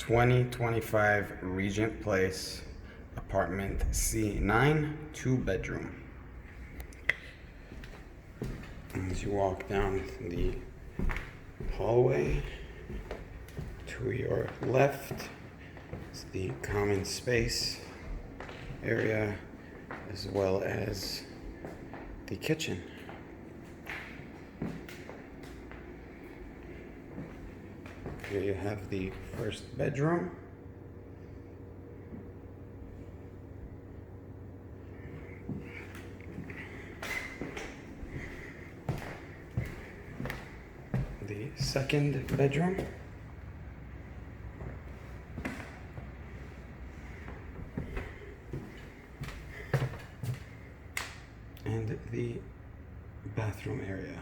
2025 Regent Place, apartment C9, 2-bedroom. As you walk down the hallway, to your left is the common space area, as well as the kitchen. Here you have the first bedroom. The second bedroom. And the bathroom area.